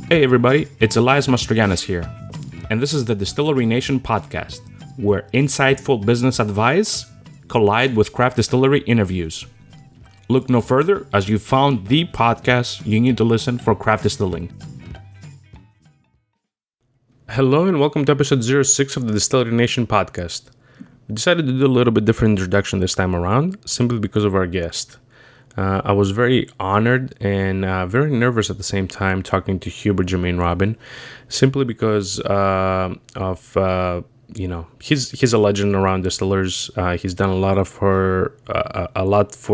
Hey everybody, it's Elias Mastrogiannis here, and this is the Distillery Nation Podcast, where insightful business advice collide with craft distillery interviews. Look no further, as you found the podcast you need to listen for craft distilling. Hello and welcome to episode 06 of the Distillery Nation Podcast. We decided to do a little bit different introduction this time around, simply because of our guest. I was very honored and very nervous at the same time talking to Hubert GermainRobin, simply because he's a legend around distillers. He's done a lot for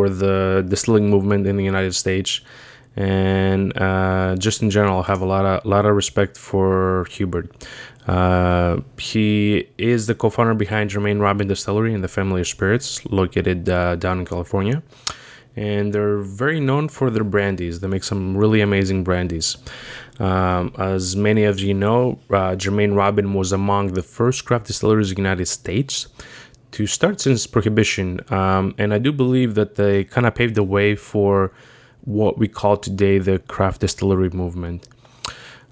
the distilling movement in the United States, and just in general, I have a lot of respect for Hubert. He is the co-founder behind GermainRobin Distillery and the Family of Spirits, located down in California. And they're very known for their brandies. They make some really amazing brandies. As many of you know, GermainRobin was among the first craft distilleries in the United States to start since Prohibition. And I do believe that they kind of paved the way for what we call today the craft distillery movement.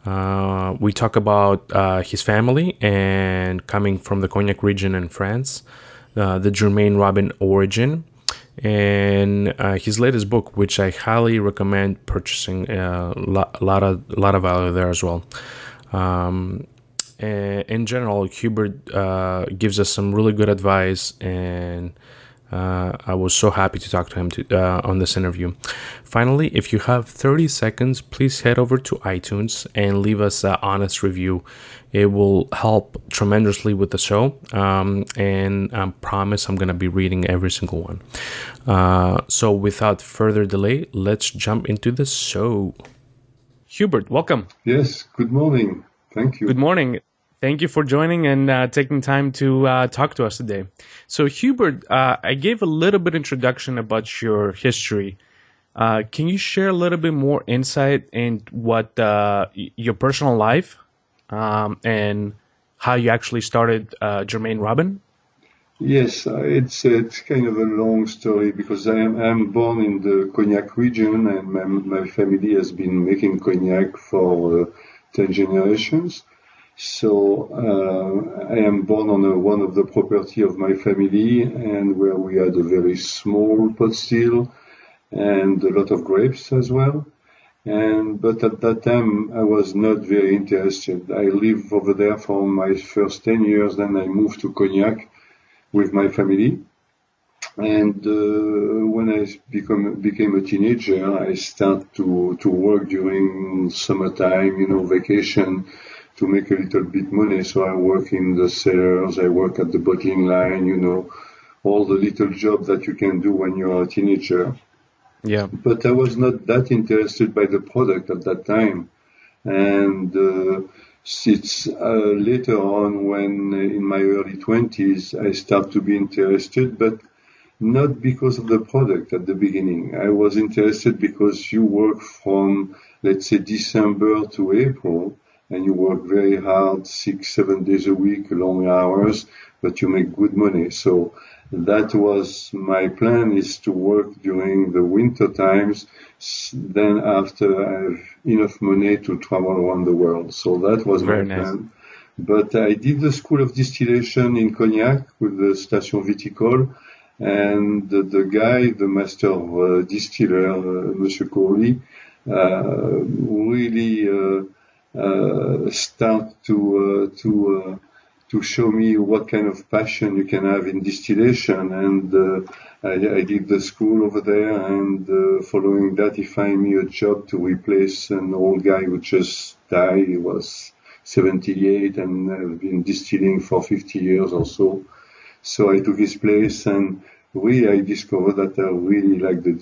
We talk about his family and coming from the Cognac region in France, the GermainRobin origin, and his latest book, which I highly recommend purchasing. A lot of value there as well. In general, Hubert gives us some really good advice, and I was so happy to talk to him on this interview. Finally, if you have 30 seconds, please head over to iTunes and leave us an honest review. It will help tremendously with the show, and I promise I'm going to be reading every single one. So without further delay, let's jump into the show. Hubert, welcome. Yes, good morning. Thank you. Good morning. Thank you for joining and taking time to talk to us today. So Hubert, I gave a little bit introduction about your history. Can you share a little bit more insight in what your personal life and how you actually started GermainRobin? Yes, it's kind of a long story because I'm born in the Cognac region, and my family has been making Cognac for 10 generations. So I am born on one of the property of my family, and where we had a very small pot still and a lot of grapes as well. But at that time I was not very interested. I lived over there for my first 10 years, then I moved to Cognac with my family. And when I became a teenager, I started to work during summertime, vacation, to make a little bit money. So I work in the cellars, I work at the bottling line, all the little jobs that you can do when you're a teenager. Yeah. But I was not that interested by the product at that time. And it's later on, when in my early 20s, I started to be interested, but not because of the product at the beginning. I was interested because you work from, let's say, December to April, and you work very hard, 6-7 days a week, long hours, but you make good money. So that was my plan, is to work during the winter times. Then after I have enough money to travel around the world. So that was my plan. But I did the School of Distillation in Cognac with the Station Viticole. And the master distiller, Monsieur Corley, really start to show me what kind of passion you can have in distillation. And I did the school over there, and following that, he found me a job to replace an old guy who just died. He was 78 and I've been distilling for 50 years or so. So I took his place, and I discovered that I really like the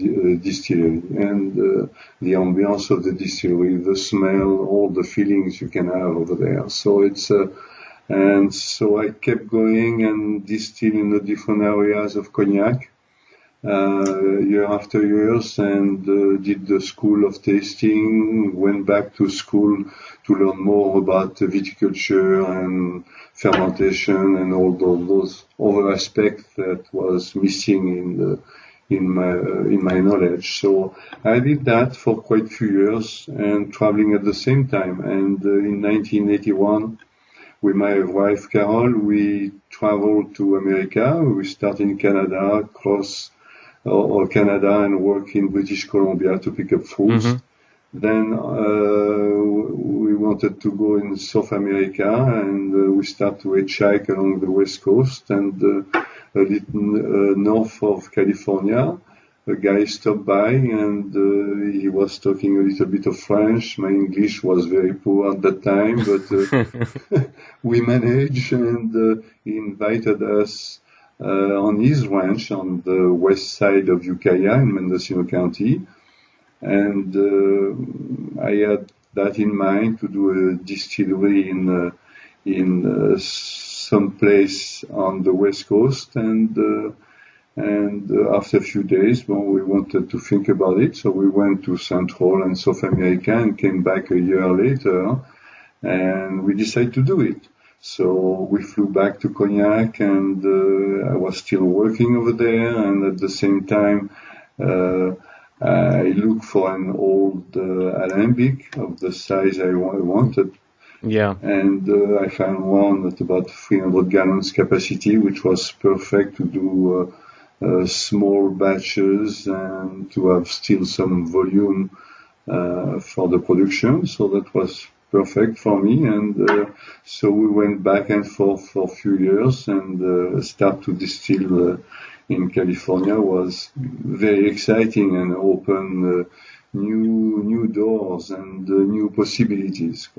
distillery and the ambience of the distillery, the smell, all the feelings you can have over there. So and so I kept going and distilling in the different areas of Cognac, year after years, and did the school of tasting, went back to school to learn more about viticulture and fermentation and all those other aspects that was missing in my knowledge. So I did that for quite a few years and traveling at the same time. And in 1981, with my wife Carol, we traveled to America. We started in Canada, cross or Canada, and work in British Columbia to pick up fruits. Then we wanted to go in South America, and we started to hitchhike along the west coast and a little north of California. A guy stopped by, and he was talking a little bit of French. My English was very poor at that time, but we managed, and he invited us on his ranch on the west side of Ukiah in Mendocino County. And I had that in mind to do a distillery in some place on the west coast, and after a few days, we wanted to think about it, so we went to Central and South America and came back a year later, and we decided to do it. So we flew back to Cognac, and I was still working over there, and at the same time, I looked for an old alembic of the size I wanted. Yeah. And I found one at about 300 gallons capacity, which was perfect to do small batches and to have still some volume for the production. So that was perfect for me. And so we went back and forth for a few years, and start to distill in California was very exciting and opened new doors and new possibilities.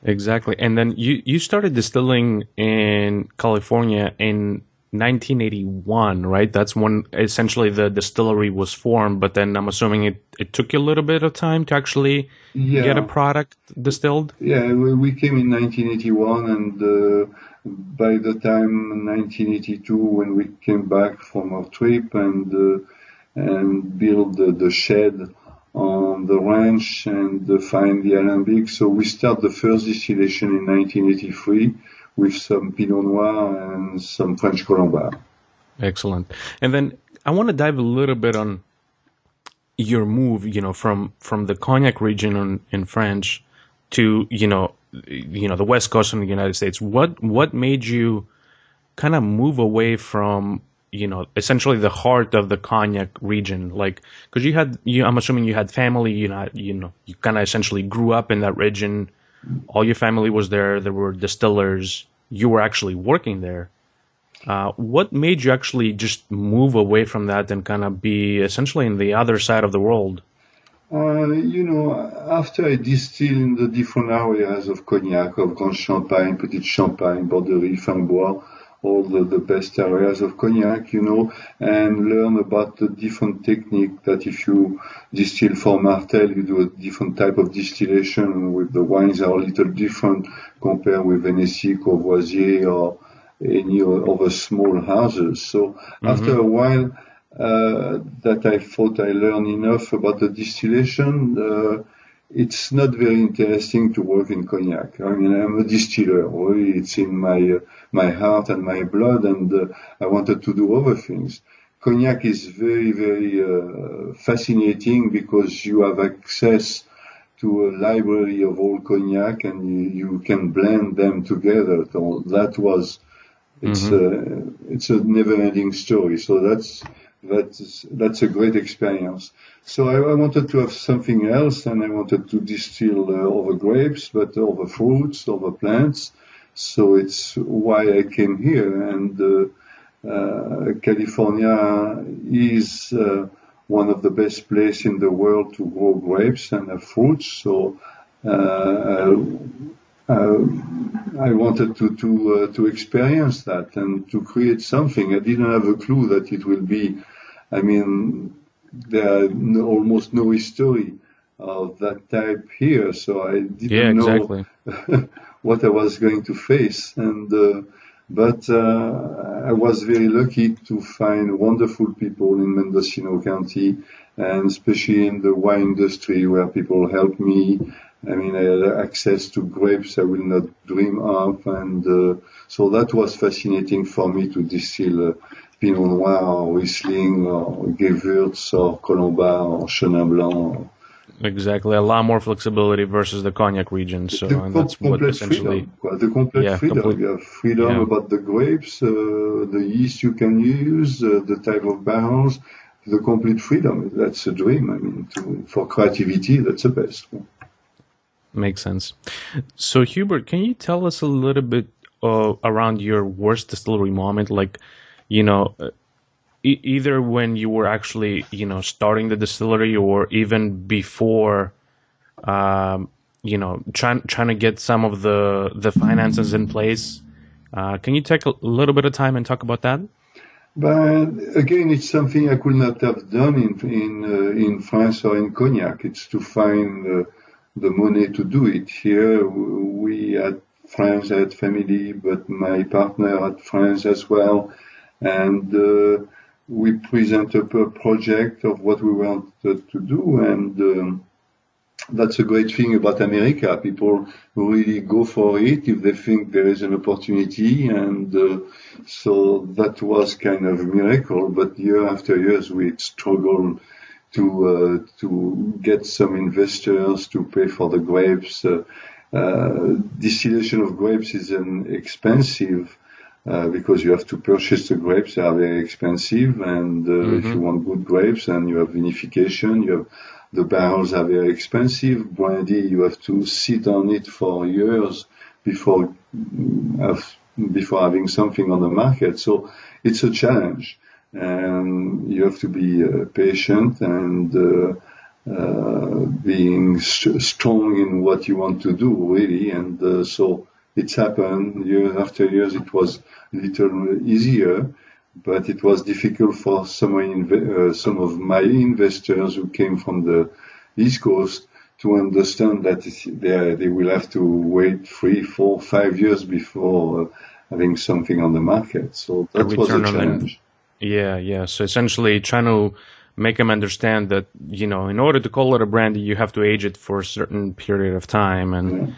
Exactly. And then you started distilling in California in 1981, right? That's when essentially the distillery was formed, but then I'm assuming it took you a little bit of time to actually get a product distilled? Yeah, we came in 1981, and by the time 1982, when we came back from our trip and build the shed on the ranch and find the alembic, so we start the first distillation in 1983 with some Pinot Noir and some French Colombard. Excellent. And then I want to dive a little bit on your move, from the Cognac region in France to, the West Coast of the United States. What made you kind of move away from, essentially the heart of the Cognac region? Like, because I'm assuming you had family, you kind of essentially grew up in that region. All your family was there. There were distillers. You were actually working there. What made you actually just move away from that and kind of be essentially in the other side of the world? After I distilled in the different areas of Cognac, of Grand Champagne, Petit Champagne, Borderie, Framboise, all the best areas of Cognac, and learn about the different technique that if you distill for Martel, you do a different type of distillation with the wines are a little different compared with Hennessy, Courvoisier, or any other small houses. So after a while, that I thought I learned enough about the distillation, it's not very interesting to work in Cognac. I mean, I'm a distiller. Really, it's in my heart and my blood, and I wanted to do other things. Cognac is very, very fascinating because you have access to a library of all Cognac, and you can blend them together. So that was, it's a never-ending story. So that's a great experience. So I wanted to have something else, and I wanted to distill over grapes, but over fruits, over plants. So it's why I came here. And California is one of the best places in the world to grow grapes and fruits. So I wanted to experience that and to create something. I didn't have a clue that it will be. I mean, there are almost no history of that type here, so I didn't know what I was going to face. But I was very lucky to find wonderful people in Mendocino County, and especially in the wine industry where people helped me. I mean, I had access to grapes I will not dream of, and so that was fascinating for me to distill Pinot Noir or Riesling or Gewürz or Colombard or Chenin Blanc. Exactly, a lot more flexibility versus the Cognac region. So, and that's what essentially, the complete freedom. You have freedom about the grapes, the yeast you can use, the type of barrels, the complete freedom. That's a dream. I mean, for creativity, that's the best. Makes sense. So, Hubert, can you tell us a little bit around your worst distillery moment? Like, either when you were actually, starting the distillery or even before, trying to get some of the finances in place. Can you take a little bit of time and talk about that? But again, it's something I could not have done in France or in Cognac. It's to find the money to do it. Here, we had friends, I had family, but my partner had friends as well. And we presented a project of what we wanted to do, and that's a great thing about America. People really go for it if they think there is an opportunity, and so that was kind of a miracle. But year after year, we struggled to get some investors to pay for the grapes. Distillation of grapes is expensive. Because you have to purchase the grapes, they are very expensive, and if you want good grapes, and you have vinification, the barrels are very expensive. Brandy, you have to sit on it for years before having something on the market. So it's a challenge, and you have to be patient and being strong in what you want to do, really, and so. It's happened years after years. It was a little easier, but it was difficult for some of my investors who came from the East Coast to understand that they will have to wait 3, 4, 5 years before having something on the market. So that was a challenge. Yeah. So essentially trying to make them understand that, in order to call it a brandy, you have to age it for a certain period of time, and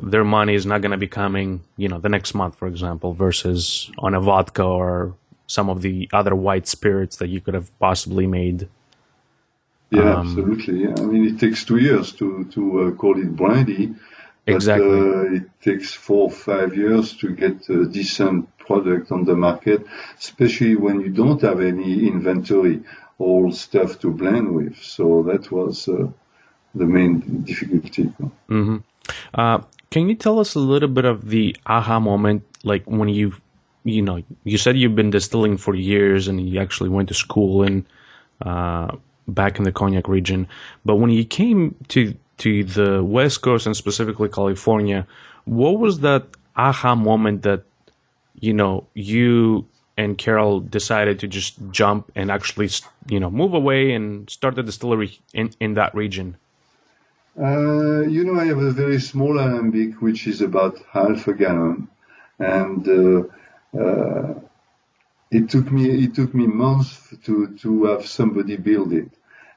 their money is not going to be coming, the next month, for example, versus on a vodka or some of the other white spirits that you could have possibly made. Yeah, absolutely. Yeah. I mean, it takes 2 years to call it brandy. But, exactly. It takes 4 or 5 years to get a decent product on the market, especially when you don't have any inventory or stuff to blend with. So that was the main difficulty. Mm-hmm. Can you tell us a little bit of the aha moment, like when you said you've been distilling for years and you actually went to school back in the Cognac region, but when you came to the West Coast and specifically California, what was that aha moment that, you and Carol decided to just jump and actually, move away and start the distillery in that region? I have a very small alembic, which is about half a gallon, and it took me months to have somebody build it,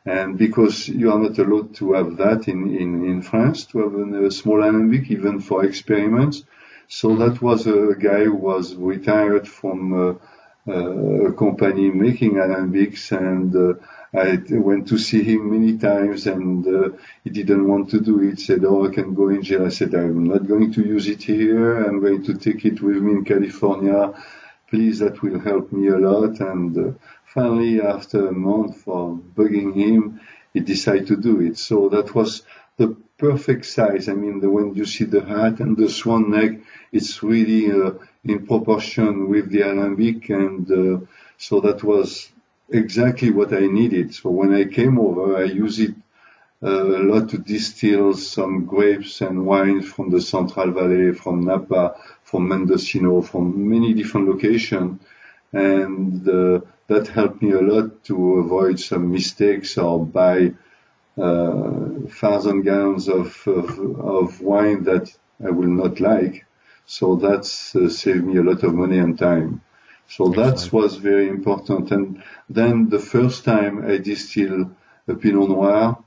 and because you are not allowed to have that in France, to have a small alembic even for experiments. So that was a guy who was retired from a company making alembics, and I went to see him many times, and he didn't want to do it. He said, I can go in jail. I said, I'm not going to use it here. I'm going to take it with me in California. Please, that will help me a lot. And finally, after a month of bugging him, he decided to do it. So that was the perfect size. I mean, when you see the hat and the swan neck, it's really in proportion with the alembic. And so that was exactly what I needed. So when I came over, I used it a lot to distill some grapes and wines from the Central Valley, from Napa, from Mendocino, from many different locations. And that helped me a lot to avoid some mistakes or buy 1,000 gallons of wine that I will not like. So that's saved me a lot of money and time. So that was very important. And then the first time I distilled a Pinot Noir,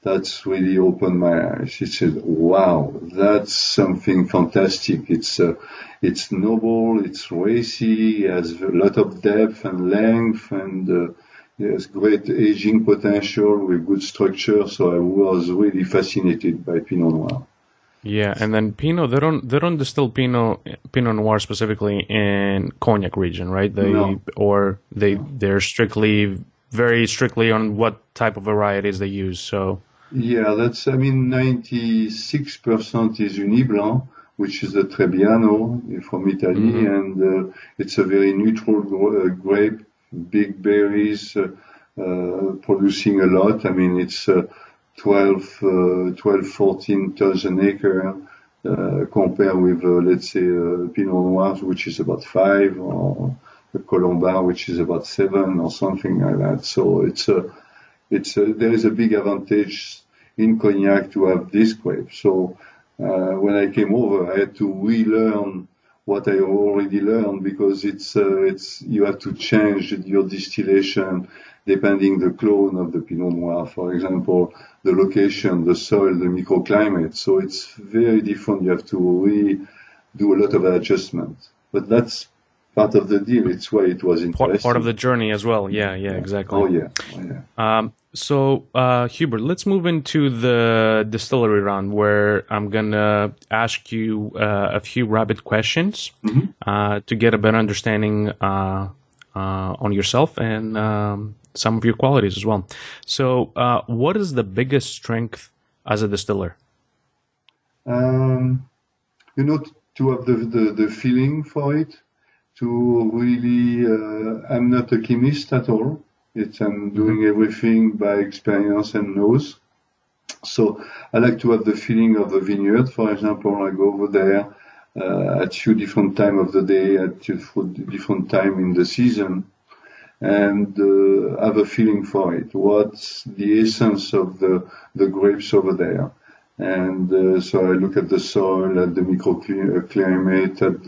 that's really opened my eyes. It said, wow, that's something fantastic. It's noble, it's racy, it has a lot of depth and length, and there's great aging potential with good structure. So I was really fascinated by Pinot Noir. Yeah, and then Pinot, they don't distill Pinot Noir specifically in Cognac region, right? They're very strictly on what type of varieties they use. So yeah, 96% is Uniblanc, which is the Trebbiano from Italy, and it's a very neutral grape, big berries, producing a lot. I mean, it's 12, 14 tons an acre, compared with, let's say, Pinot Noir, which is about 5, or the Colombard, which is about 7, or something like that. So there is a big advantage in Cognac to have this grape. So when I came over, I had to relearn what I already learned, because you have to change your distillation depending the clone of the Pinot Noir, for example, the location, the soil, the microclimate. So it's very different. You have to really do a lot of adjustment. But that's part of the deal. It's why it was interesting. Part of the journey as well. Yeah, exactly. Oh, yeah. So, Hubert, let's move into the distillery round, where I'm going to ask you a few rapid questions to get a better understanding on yourself and some of your qualities as well. So, what is the biggest strength as a distiller? To have the feeling for it, to really, I'm not a chemist at all. I'm doing everything by experience and nose. So I like to have the feeling of a vineyard. For example, I go over there at few different time of the day, at different time in the season, and have a feeling for it. What's the essence of the grapes over there? And so I look at the soil, at the microclimate, at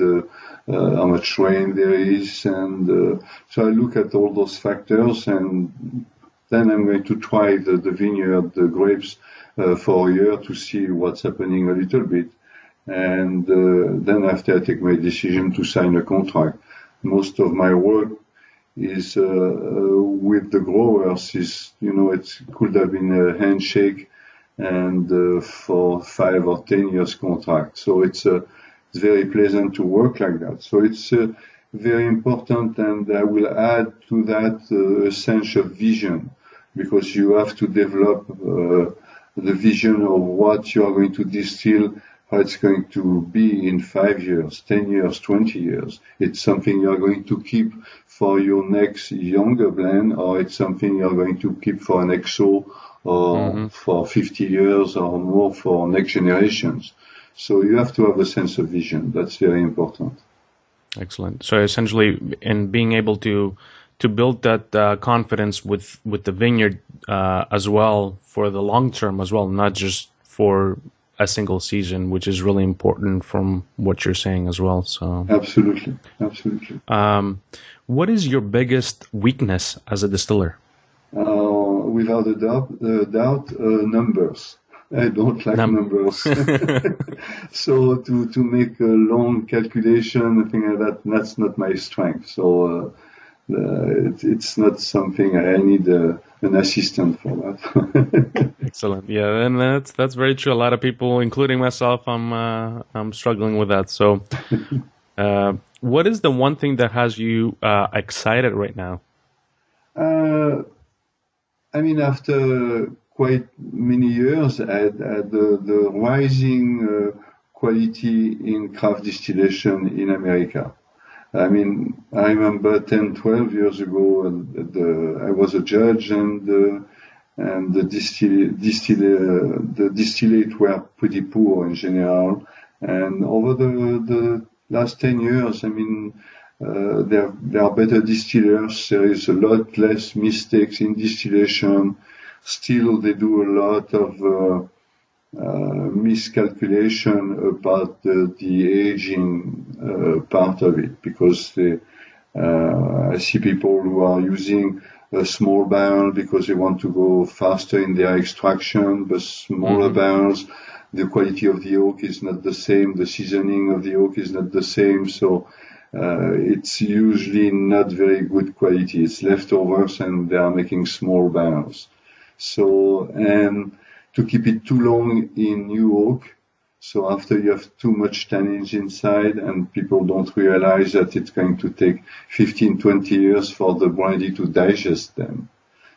how much rain there is, and so I look at all those factors, and then I'm going to try the vineyard, the grapes, for a year to see what's happening a little bit, and then after I take my decision to sign a contract. Most of my work is with the growers. It could have been a handshake and for 5 or 10 years contract. So it's very pleasant to work like that. So it's very important, and I will add to that a sense of vision, because you have to develop the vision of what you are going to distill, how it's going to be in 5 years, 10 years, 20 years. It's something you are going to keep for your next younger blend, or it's something you are going to keep for an XO, or for 50 years or more for next generations. So you have to have a sense of vision. That's very important. Excellent. So essentially, in being able to build that confidence with the vineyard as well for the long term as well, not just for a single season, which is really important from what you're saying as well. So absolutely. What is your biggest weakness as a distiller? Without a doubt, numbers. I don't like numbers. So to make a long calculation, I think that's not my strength. So it's not something I need an assistant for that. Excellent. Yeah, and that's very true. A lot of people, including myself, I'm struggling with that. So, what is the one thing that has you excited right now? After quite many years, I had the rising quality in craft distillation in America. I remember 10, 12 years ago, I was a judge, and the distillate were pretty poor in general. And over the last 10 years, there are better distillers. There is a lot less mistakes in distillation. Still, they do a lot of miscalculation about the aging part of it, because I see people who are using a small barrel because they want to go faster in their extraction, but smaller barrels, the quality of the oak is not the same, the seasoning of the oak is not the same, so it's usually not very good quality. It's leftovers and they are making small barrels. So, and to keep it too long in new oak, so after you have too much tannins inside and people don't realize that it's going to take 15, 20 years for the brandy to digest them.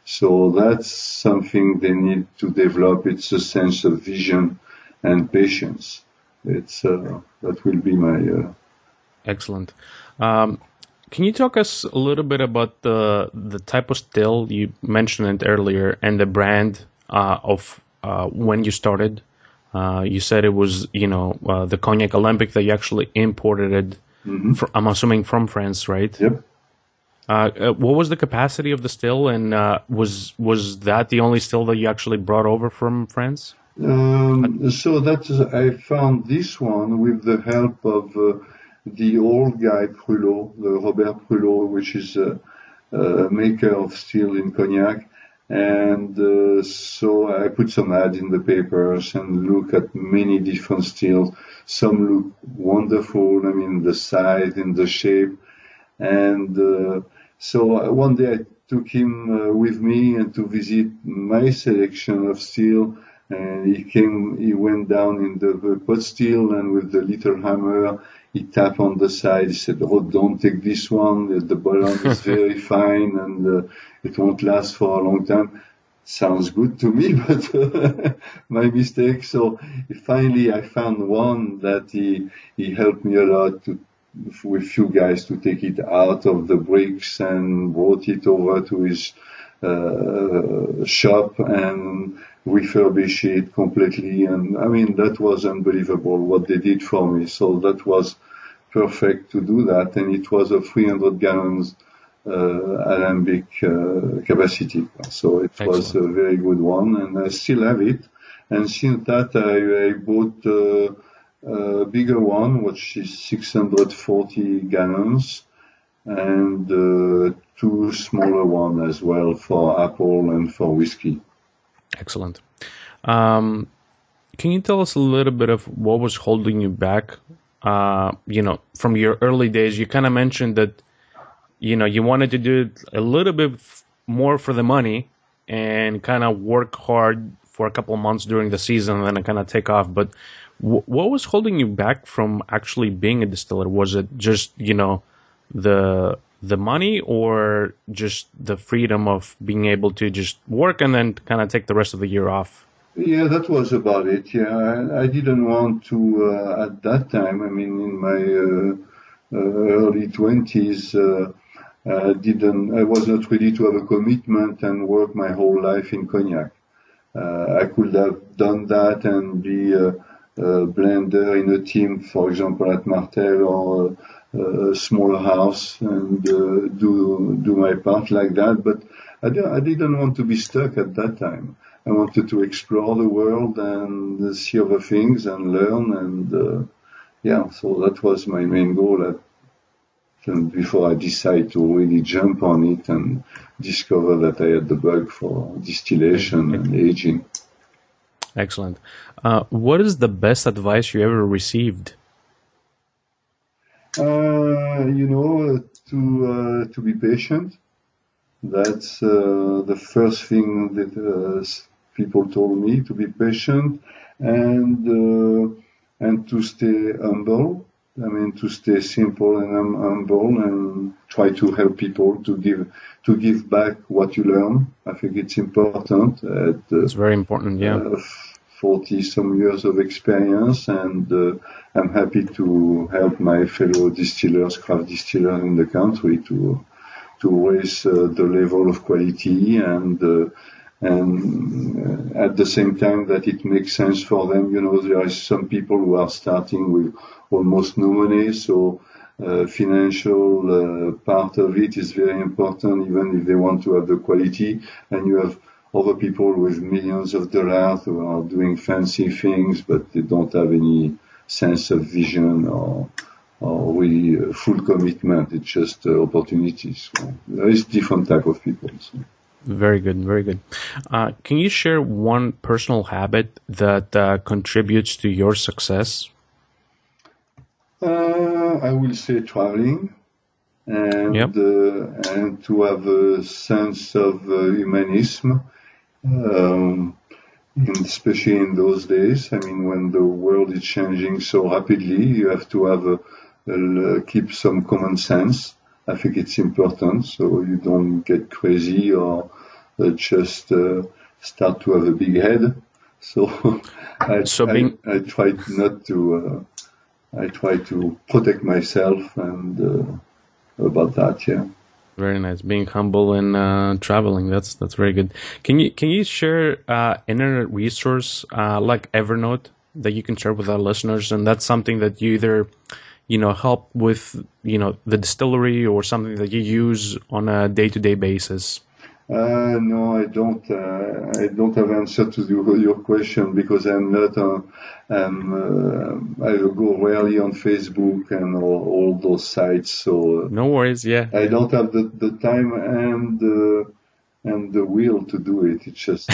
So that's something they need to develop. It's a sense of vision and patience. That will be my... Excellent. Can you talk us a little bit about the type of still you mentioned it earlier and the brand of when you started? You said it was, the Cognac Olympic that you actually imported it, I'm assuming from France, right? Yep. What was the capacity of the still, and was that the only still that you actually brought over from France? So I found this one with the help of the old guy Prulot, the Robert Prulot, which is a maker of still in Cognac. And so I put some ads in the papers and look at many different stills. Some look wonderful, the size and the shape. And so one day I took him with me and to visit my selection of still. And he went down in the pot still, and with the little hammer, he tapped on the side. He said, "Oh, don't take this one. The bottom is very fine and it won't last for a long time." Sounds good to me, but my mistake. So finally I found one that he helped me a lot with few guys to take it out of the bricks and brought it over to his shop and refurbish it completely. And that was unbelievable what they did for me. So that was perfect to do that. And it was a 300 gallons alembic capacity. So it Excellent. Was a very good one, and I still have it. And since that, I bought a bigger one, which is 640 gallons, and two smaller ones as well for apple and for whiskey. Excellent. Can you tell us a little bit of what was holding you back? From your early days, you kind of mentioned that, you wanted to do it a little bit more for the money and kind of work hard for a couple of months during the season and then kind of take off. But what was holding you back from actually being a distiller? Was it just, the money, or just the freedom of being able to just work and then kind of take the rest of the year off? Yeah, that was about it. Yeah, I didn't want to, at that time, in my early 20s, I was not ready to have a commitment and work my whole life in Cognac. I could have done that and be a blender in a team, for example, at Martel or a smaller house and do my part like that. But I didn't want to be stuck at that time. I wanted to explore the world and see other things and learn. And so that was my main goal. And before I decided to really jump on it and discover that I had the bug for distillation and aging. Excellent. What is the best advice you ever received? To be patient. That's the first thing that people told me, to be patient and to stay humble. To stay simple and humble and try to help people to give back what you learn. I think it's important. It's very important, yeah. 40 some years of experience, and I'm happy to help my fellow distillers, craft distillers in the country to raise the level of quality and at the same time that it makes sense for them. There are some people who are starting with almost no money, so financial part of it is very important, even if they want to have the quality. And you have other people with millions of dollars who are doing fancy things, but they don't have any sense of vision or really full commitment. It's just opportunities. So there is different type of people. So. Very good, very good. Can you share one personal habit that contributes to your success? I will say traveling and to have a sense of humanism, especially in those days. I mean, when the world is changing so rapidly, you have to have keep some common sense. I think it's important so you don't get crazy or just start to have a big head. So I try not to. I try to protect myself and about that. Yeah. Very nice. Being humble and traveling. That's very good. Can you share internet resource like Evernote that you can share with our listeners? And that's something that you either help with the distillery or something that you use on a day-to-day basis. No, I don't. I don't have answer to your question because I'm not. I go rarely on Facebook and all those sites. So no worries. Yeah, I don't have the time and the will to do it. It's just.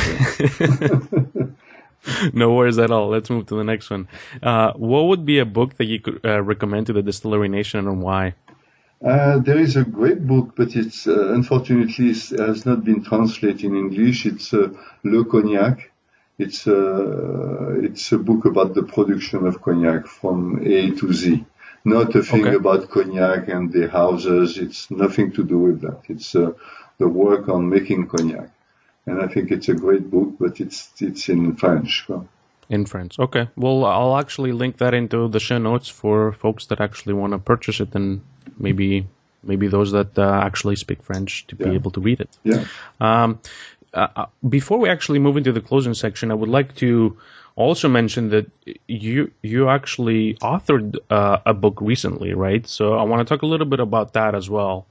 No worries at all. Let's move to the next one. What would be a book that you could recommend to the Distillery Nation and why? There is a great book, but it's unfortunately has not been translated in English. It's Le Cognac. It's a book about the production of cognac from A to Z. Not a thing about cognac and the houses. It's nothing to do with that. It's the work on making cognac, and I think it's a great book, but it's in French. In French. Okay. Well, I'll actually link that into the show notes for folks that actually want to purchase it and maybe those that actually speak French to be able to read it. Yeah. Before we actually move into the closing section, I would like to also mention that you actually authored a book recently, right? So I want to talk a little bit about that as well.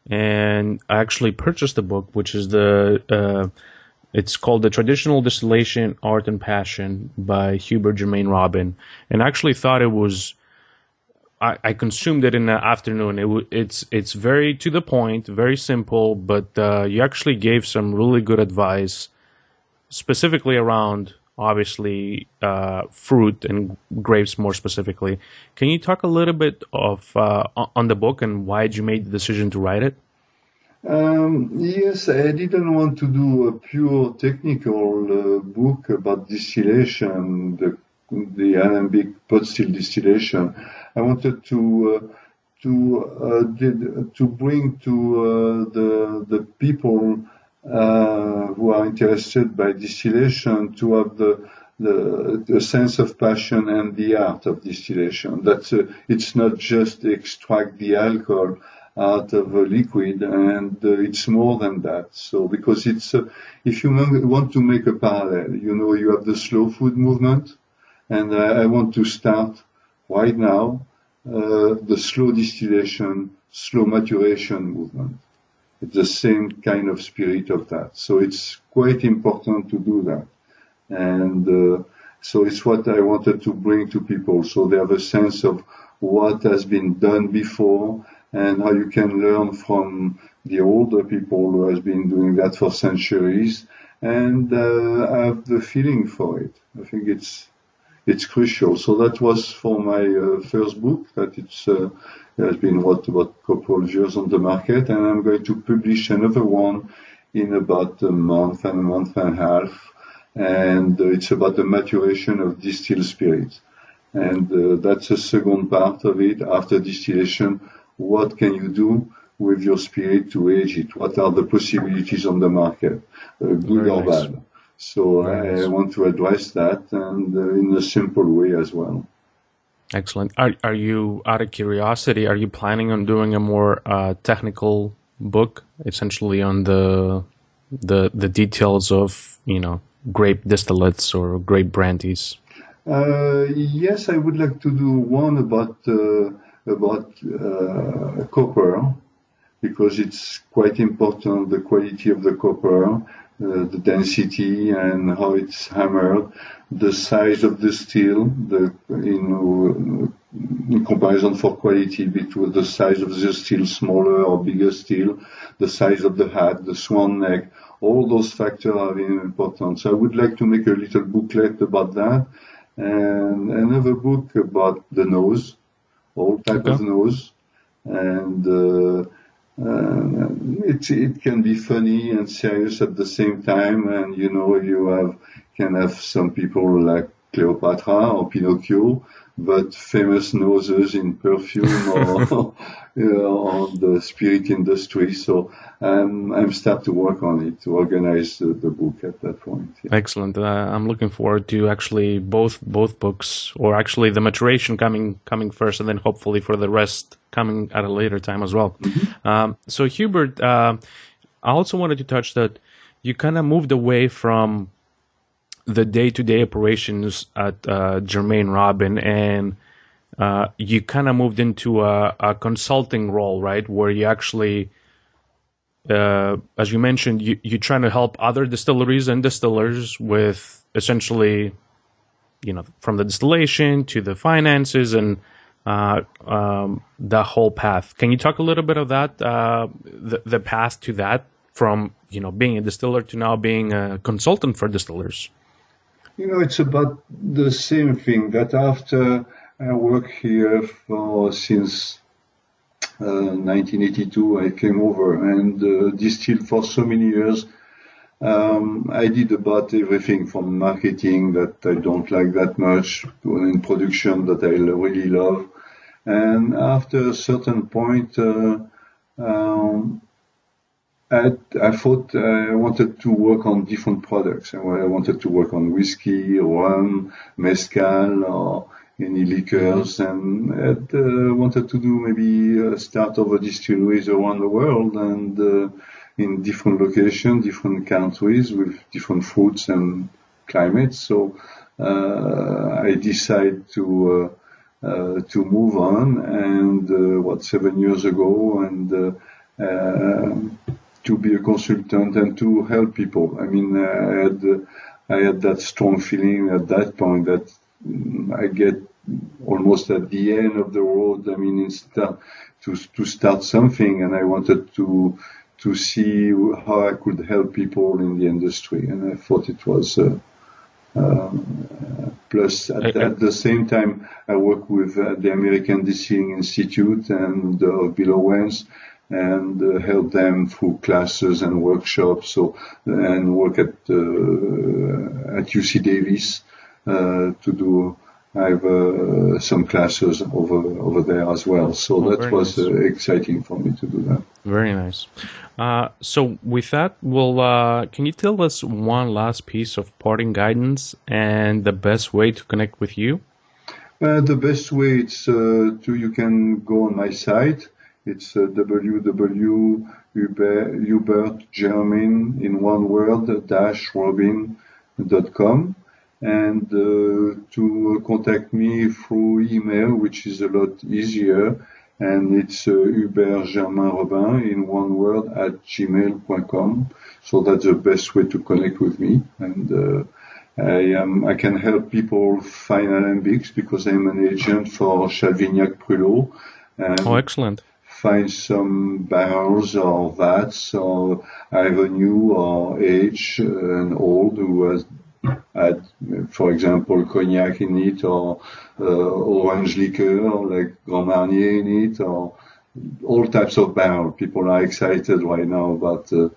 And I actually purchased the book, which is it's called The Traditional Distillation, Art and Passion by Hubert Germain-Robin. And I actually thought it was, I consumed it in the afternoon. It's very to the point, very simple, but you actually gave some really good advice, specifically around, obviously, fruit and grapes more specifically. Can you talk a little bit on the book and why did you make the decision to write it? Yes, I didn't want to do a pure technical book about distillation, the alembic pot still distillation. I wanted to bring to the people who are interested by distillation to have the sense of passion and the art of distillation. That it's not just extract the alcohol out of a liquid, and it's more than that. So because it's if you want to make a parallel, you have the slow food movement, and I want to start right now the slow distillation, slow maturation movement. It's the same kind of spirit of that. So it's quite important to do that, and so it's what I wanted to bring to people, so they have a sense of what has been done before and how you can learn from the older people who has been doing that for centuries and have the feeling for it. I think it's crucial. So that was for my first book that it has been about a couple of years on the market, and I'm going to publish another one in about a month and a half, and it's about the maturation of distilled spirits. And that's the second part of it. After distillation, what can you do with your spirit to age it? What are the possibilities on the market, good or bad? So I want to address that, and in a simple way as well. Excellent. Are you, out of curiosity, are you planning on doing a more technical book, essentially on the details of grape distillates or grape brandies? Yes, I would like to do one about copper, because it's quite important, the quality of the copper, the density and how it's hammered. the size of the still, in comparison for quality between the size of the still, smaller or bigger still, the size of the hat, the swan neck, all those factors are very important. So I would like to make a little booklet about that, and another book about the nose, all type of nose, and it can be funny and serious at the same time, and you can have some people like Cleopatra or Pinocchio, but famous noses in perfume or on the spirit industry. So I'm start to work on it, to organize the book at that point. Yeah. Excellent. I'm looking forward to actually both books, or actually the maturation coming first, and then hopefully for the rest coming at a later time as well. Mm-hmm. So Hubert, I also wanted to touch that you kind of moved away from the day-to-day operations at GermainRobin, and you kind of moved into a consulting role, right? Where you actually, as you mentioned, you're trying to help other distilleries and distillers with essentially, from the distillation to the finances and the whole path. Can you talk a little bit of that, the path to that, from being a distiller to now being a consultant for distillers? It's about the same thing, that after I work here since 1982, I came over and distilled for so many years. I did about everything from marketing that I don't like that much, in production that I really love. And after a certain point, I thought I wanted to work on different products. I wanted to work on whiskey, rum, mezcal, or any liquors, and I wanted to do maybe a start of a distilleries around the world, and in different locations, different countries with different fruits and climates. So I decided to move on, and 7 years ago, and to be a consultant and to help people. I mean, I had that strong feeling at that point that I get almost at the end of the road. I mean, to start something, and I wanted to see how I could help people in the industry, and I thought it was. Plus, at the same time, I work with the American Distilling Institute and Bill Owens, and help them through classes and workshops. And work at UC Davis to do. I have some classes over there as well. So that was nice. Exciting for me to do that. Very nice. So with that, can you tell us one last piece of parting guidance and the best way to connect with you? The best way you can go on my site. It's www.Hubert in one word -robin.com, and to contact me through email, which is a lot easier, and it's Hubert GermainRobin in one word @gmail.com. So that's the best way to connect with me, and I can help people find alembics because I'm an agent for Chavignac Prulot. Oh, excellent. Find some barrels or vats or either new or aged and old who has had, for example, cognac in it, or orange liqueur like Grand Marnier in it, or all types of barrels. People are excited right now about the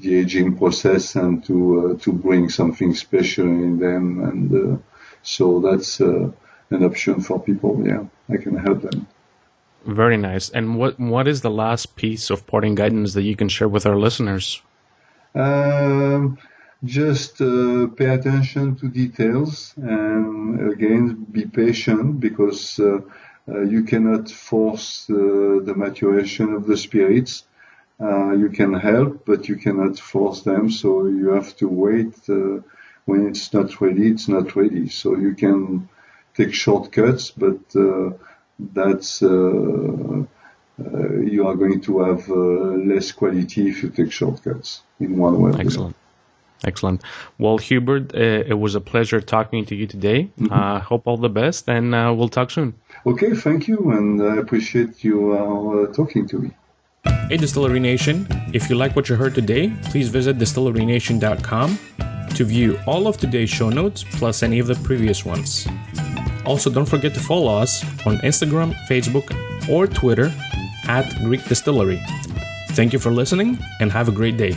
aging process and to bring something special in them, and so that's an option for people. Yeah, I can help them. Very nice. And what is the last piece of parting guidance that you can share with our listeners? Just pay attention to details, and again, be patient, because you cannot force the maturation of the spirits. You can help, but you cannot force them, so you have to wait. When it's not ready, it's not ready. So you can take shortcuts, but that's you are going to have less quality if you take shortcuts in one way. Excellent. Excellent. Well, Hubert, it was a pleasure talking to you today. Hope all the best, and we'll talk soon. Okay, thank you, and I appreciate you talking to me. Hey, Distillery Nation. If you like what you heard today, please visit distillerynation.com to view all of today's show notes, plus any of the previous ones. Also, don't forget to follow us on Instagram, Facebook, or Twitter @Greek Distillery. Thank you for listening, and have a great day.